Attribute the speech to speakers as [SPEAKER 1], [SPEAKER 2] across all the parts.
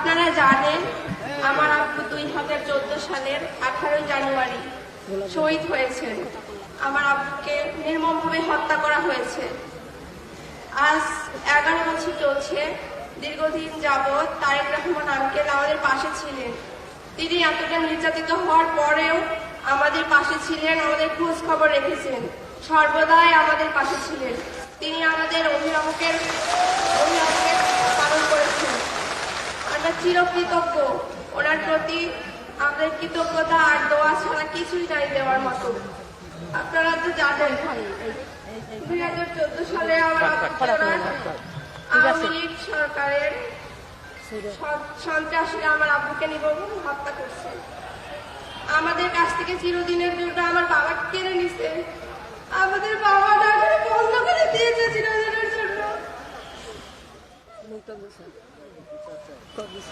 [SPEAKER 1] আপনারা জানেন আমার আব্বু 2014 সালের 18 জানুয়ারি শহীদ হয়েছেন। আমার আব্বুকে নির্মমভাবে হত্যা করা হয়েছে। আজ 11 বছর চলছে। দীর্ঘদিন যাবৎ তারেক রহমান আঙ্কেল আমাদের পাশে ছিলেন। তিনি এতটা নির্যাতিত হওয়ার পরেও আমাদের পাশে ছিলেন, আমাদের খোঁজ খবর রেখেছেন, সর্বদাই আমাদের পাশে ছিলেন। তিনি আমাদের অভিভাবকের পালন করেছেন। আমরা চিরকৃতজ্ঞ ওনার প্রতি। আমাদের কৃতজ্ঞতা আর দোয়া ছাড়া কিছুই নাই দেওয়ার মতো। আপনারা তো জানেন 2014 সালে আওয়ামী লীগ সরকারের সন্ত্রাসীরা আমার আব্বুকে নির্মমভাবে হত্যা করছে। আমাদের কাছ থেকে চিরদিনের জন্য আমার বাবাকে কেড়ে নিছে। আমাদের বাবা ডাক্তার বন্ধ করে দিয়েছে চিরদিনের জন্য।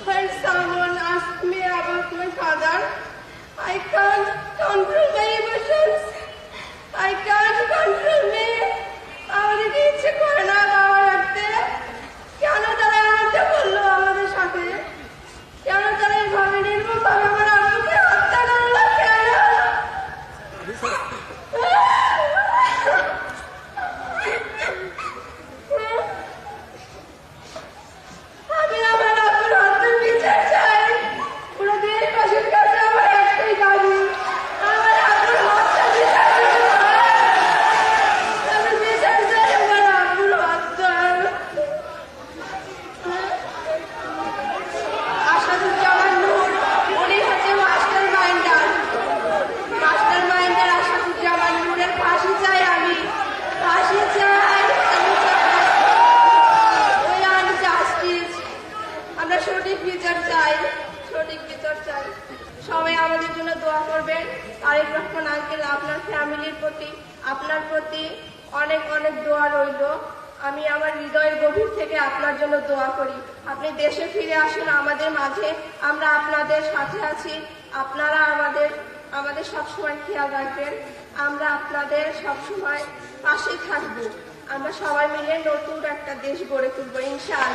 [SPEAKER 1] When someone asked me about my father, I can't control my emotions. I can't control me. আমাদের ইচ্ছে করে না বাবা রাখতে। কেন তারা এমনটা করলো আমাদের সাথে? কেন তারা এইভাবে নির্মমভাবে আমার আব্বুকে হত্যা করলো? কেন? আমি আমার আব্বুর হত্যার বিচার চাই। পুরো দেশবাসীর কাছে আমার একটাই দাবি, আমার আব্বুর হত্যার বিচার যদি হয়, আমি বিচার চাই আমার আব্বুর হত্যার। আসাদুজ্জামান নূর, উনি হচ্ছে মাস্টার মাইন্ডার আসাদুজ্জামান নূরের ফাঁসি চাই আমি। ফাঁসি চাই। ওই আনজাস্টিস, আমরা সঠিক বিচার চাই, সঠিক বিচার চাই। সবাই আমাদের জন্য দোয়া করবেন। তারেক রহমান আঙ্কেল, আপনার ফ্যামিলির প্রতি, আপনার প্রতি অনেক অনেক দোয়া রইল। আমি আমার হৃদয়ের গভীর থেকে আপনার জন্য দোয়া করি। আপনি দেশে ফিরে আসুন আমাদের মাঝে। আমরা আপনাদের সাথে আছি। আপনারা আমাদের সবসময় খেয়াল রাখবেন। আমরা আপনাদের সবসময় পাশে থাকবো। আমরা সবাই মিলে নতুন একটা দেশ গড়ে তুলবো ইনশাআল্লাহ।